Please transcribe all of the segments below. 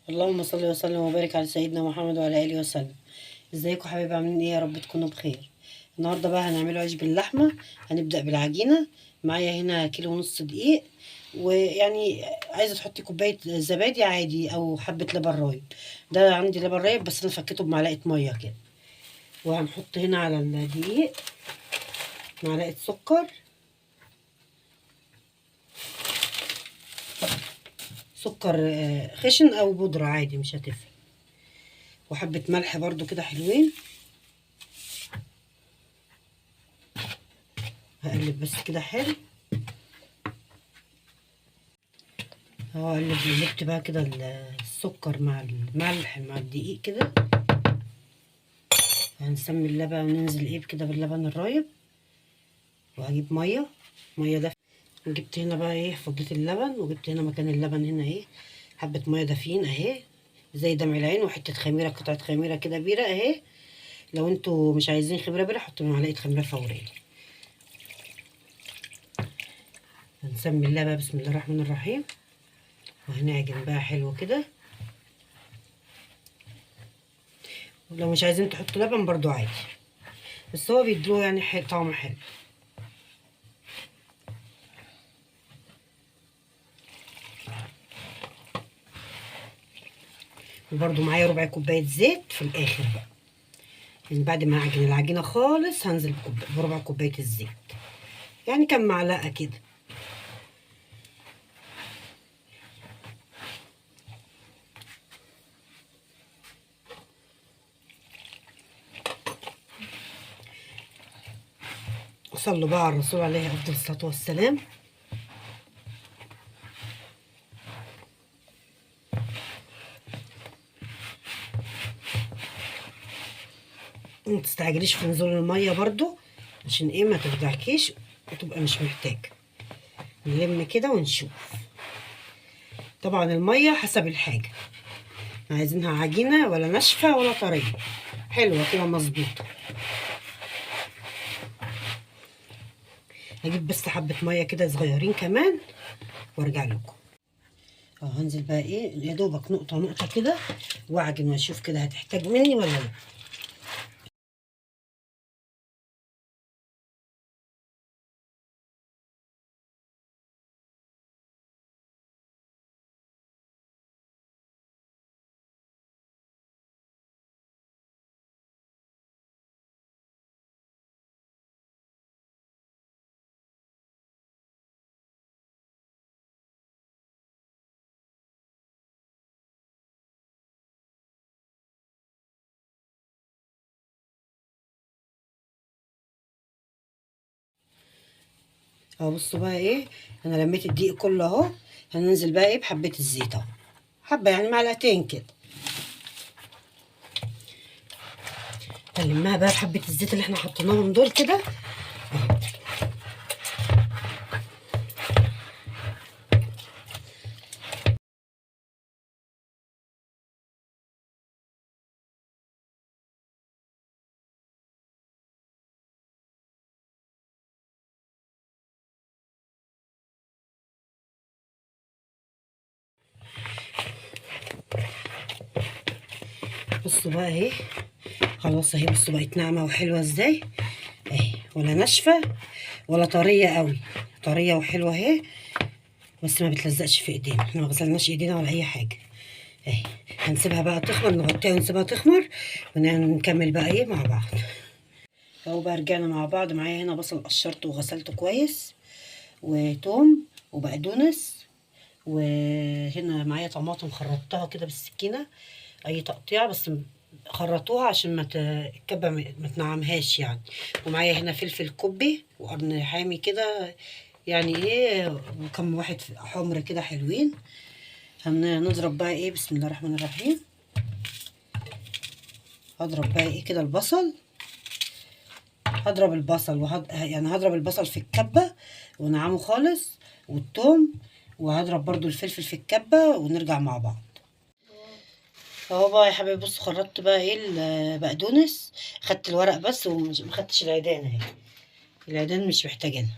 اللهم صل وسلم وبارك على سيدنا محمد وعلى اله وسلم. ازيكم حبايبي؟ عاملين ايه؟ يا رب تكونوا بخير. النهارده بقى هنعمله عيش باللحمه. هنبدا بالعجينه. معايا هنا كيلو ونص دقيق، ويعني عايزه تحطي كوبايه زبادي عادي او حبه لبن رايب. ده عندي لبن رايب بس انا فكيته بمعلقه ميه كده. وهنحط هنا على الدقيق معلقه سكر، سكر خشن او بودره عادي مش هتفرق، وحبه ملح برضو كده حلوين. هقلب بس كده حلو. اهو قلبت بقى كده السكر مع الملح مع الدقيق كده. هنسمي اللبن وننزل ايه كده باللبن الرايب. وهجيب ميه دافيه. جبت هنا بقى ايه فضيت اللبن، وجبت هنا مكان اللبن هنا ايه حبه ميه دافيين اهي زي دمع العين، وحته خميره قطعه خميره كده بيره اهي. لو انتوا مش عايزين خميره بيره حطوا معلقه خميره فوريه. هنسمي الله بقى بسم الله الرحمن الرحيم، وهنعجن بقى حلو كده. ولو مش عايزين تحطوا لبن برضو عادي، بس هو بيدلوه يعني طعم حلو. وبرده معايا ربع كوبايه زيت في الاخر بقى، يعني بعد ما اعجن العجينه خالص هنزل بربع كوبايه الزيت، يعني كام معلقه كده. وصلوا بقى على الرسول عليه افضل الصلاه والسلام. وما تستعجليش في نزول الميه برضو عشان ايه ما تفضحكيش وتبقى مش محتاجه. نلم كده ونشوف. طبعا الميه حسب الحاجه، عايزينها عجينه ولا ناشفه ولا طريه، حلوه كده مظبوطه. هجيب بس حبه ميه كده صغيرين كمان وارجع لكم. هنزل بقى ايه يا دوبك نقطه نقطه كده واعجن واشوف كده هتحتاج مني ولا لا. اهو بصوا بقى ايه، انا لميت الدقيق كله اهو. هننزل بقى ايه بحبه الزيت اهو، حبه يعني معلقتين كده. هنلمها بقى بحبه الزيت اللي احنا حطيناهم دول كده. بصوا بقى اهي خلاص اهي، بصوا بقت ناعمه وحلوه ازاي اهي، ولا ناشفه ولا طريه قوي، طريه وحلوه اهي. بس ما بتلزقش في ايدينا، احنا ما غسلناش ايدينا ولا اي حاجه اهي. هنسيبها بقى تخمر، نغطيها ونسيبها تخمر ونكمل بقى ايه مع بعض. اهو بقى رجعنا مع بعض. معايا هنا بصل قشرته وغسلته كويس، وتوم وبقدونس، وهنا معايا طماطم خرطتها كده بالسكينه اي تقطيع، بس خرطوها عشان الكبه ما تنعمهاش يعني. ومعايا هنا فلفل كوبي وقرن حامي كده يعني ايه، وكم واحد حمر كده حلوين. هنضرب بقى ايه بسم الله الرحمن الرحيم. هضرب بقى ايه كده البصل، هضرب البصل يعني هضرب البصل في الكبه ونعمه خالص، والثوم، وهضرب برضو الفلفل في الكبه ونرجع مع بعض. اهو بقى يا حبايبي بصوا خرطت بقى ايه البقدونس، خدت الورق بس وما خدتش العيدان اهي، العيدان مش محتاجينها.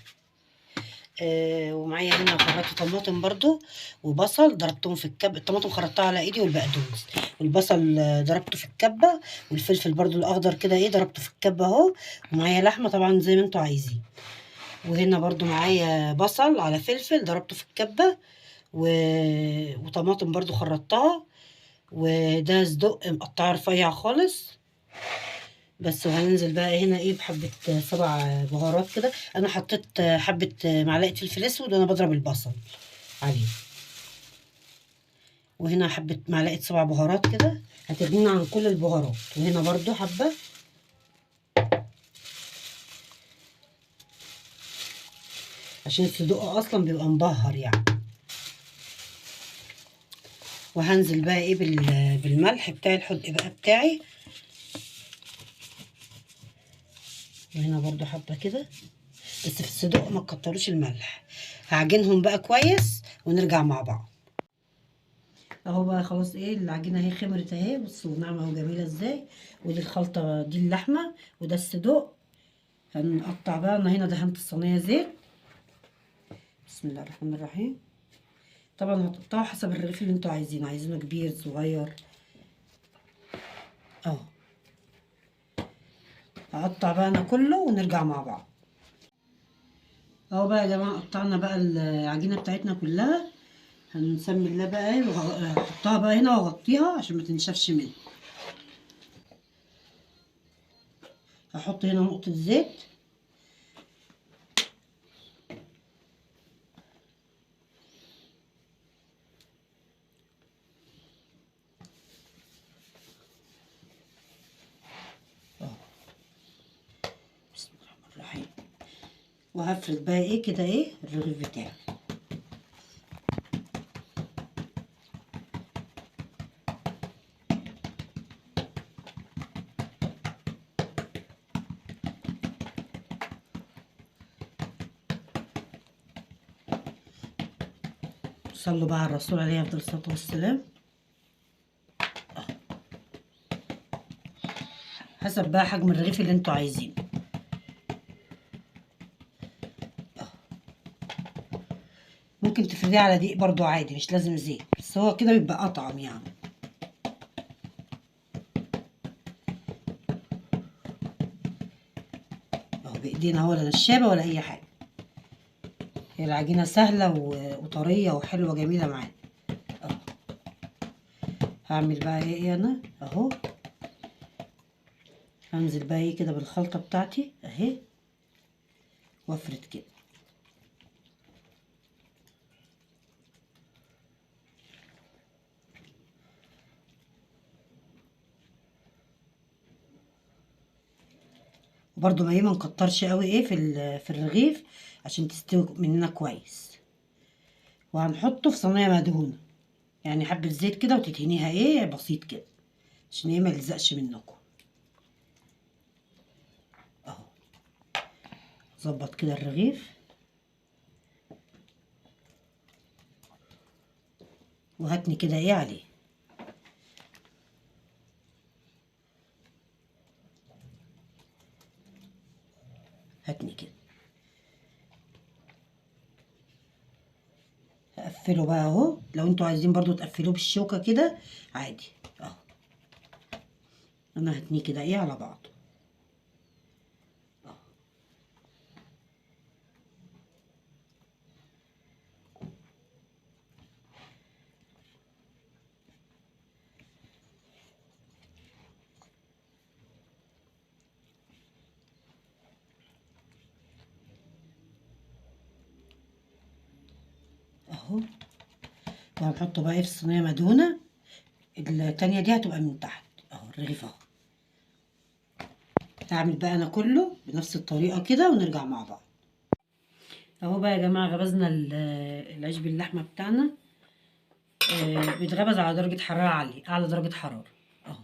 ومعايا هنا خرطت طماطم برضو وبصل، ضربتهم في الكبه. الطماطم خرطتها على ايدي والبقدونس، والبصل ضربته في الكبه، والفلفل برضو الاخضر كده ايه ضربته في الكبه اهو. ومعايا لحمه طبعا زي ما انتوا عايزين. وهنا برضو معايا بصل على فلفل ضربته في الكبه وطماطم برضو خرطتها. وده صدق مقطعه رفيع خالص بس. وهننزل بقى هنا ايه بحبه 7 بهارات كده. انا حطيت حبه معلقه فلفل اسود وانا بضرب البصل عليه. وهنا حبه معلقه 7 بهارات كده هتغنينا عن كل البهارات. وهنا برضو حبه عشان الصدق اصلا بيبقى مبهر يعني. وهنزل بقى ايه بالملح بتاعي الحدق بقى بتاعي. وهنا برضو حبه كده بس في الصدق ما تكتروش الملح. هعجنهم بقى كويس ونرجع مع بعض. اهو بقى خلاص ايه العجينه اهي خمرت اهي. بصوا ناعمه وجميله ازاي. ودي الخلطه دي اللحمه وده الصدق. هنقطع بقى. انا هنا دهنت الصينيه زيت. بسم الله الرحمن الرحيم. طبعا هتقطعوا حسب الرغيف اللي انتوا عايزينه، عايزينه كبير صغير اهو. هقطع بقى انا كله ونرجع مع بعض. اهو بقى يا جماعه قطعنا بقى العجينه بتاعتنا كلها. هنسمي الله بقى ايه وهحطها بقى هنا واغطيها عشان ما تنشفش مني. هحط هنا نقطه زيت. بسم الله الرحمن الرحيم. وهفرد بقى ايه كده ايه الرغيف بتاعي. صلوا بقى على الرسول عليه افضل الصلاه والسلام. حسب بقى حجم الرغيف اللي انتوا عايزينه. ممكن تفرديه على دقيق برضو عادي مش لازم زيت، بس هو كده بيبقى اطعم يعني. اهو بايدينا ولا نشابه ولا اي حاجه. هي العجينه سهله وطريه وحلوه جميله معانا اهو. هعمل بقى ايه انا اهو. هنزل بقى ايه كده بالخلطه بتاعتي اهي وافرد كده. وبرضو ما نكترش قوي ايه في الرغيف عشان تستوي مننا كويس. وهنحطه في صينيه مدهونه يعني حبه زيت كده وتدهنيها ايه بسيط كده عشان ايه ما يلزقش منكم اهو. ظبط كده الرغيف وهاتني كده ايه عليه. هاتني كده. هقفله بقى اهو. لو انتوا عايزين برضو تقفلوه بالشوكة كده عادي اهو. انا هتنيه كده ايه على بعضه اهو. اهو. وهنحطه بقى ايه في الصينية مدهونة. التانية دي هتبقى من تحت اهو الرغيف اهو. هعمل بقى انا كله بنفس الطريقة كده ونرجع مع بعض. اهو بقى يا جماعة غرزنا العيش باللحمة بتاعنا. بيتغرز على درجة حرارة عالية، اعلى درجة حرارة اهو.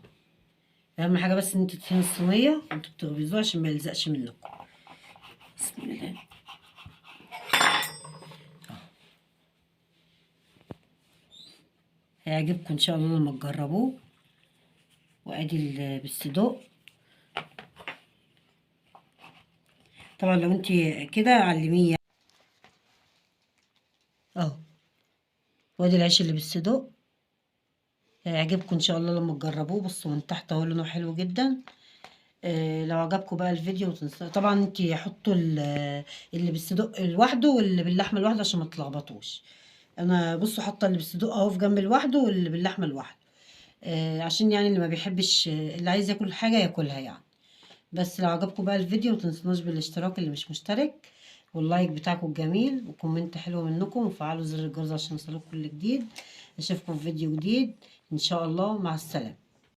اهم حاجة بس ان انتوا تدهنوا الصينية وانتوا بتخبزوها عشان ما يلزقش منكم. بسم الله. هيعجبكم ان شاء الله لما تجربوه. وادي بالصدق. طبعا لو انت كده علميه. وادي العيش اللي بالصدق، هيعجبكم ان شاء الله لما تجربوه. بصوا من تحت اهو لونه حلو جدا. لو عجبكم بقى الفيديو طبعا انتي حطوا اللي بالصدق لوحده واللي باللحمه لوحده عشان ما تلخبطوش. انا بصوا حاطه اللي بالصدق اهو في جنب لوحده واللي باللحمه لوحده، عشان يعني اللي ما بيحبش، اللي عايز ياكل حاجه ياكلها يعني. بس لو عجبكم بقى الفيديو متنسوناش بالاشتراك اللي مش مشترك، واللايك بتاعكم الجميل، وكومنت حلو منكم، وفعلوا زر الجرس عشان يوصلكم كل جديد. اشوفكم في فيديو جديد ان شاء الله. مع السلامه.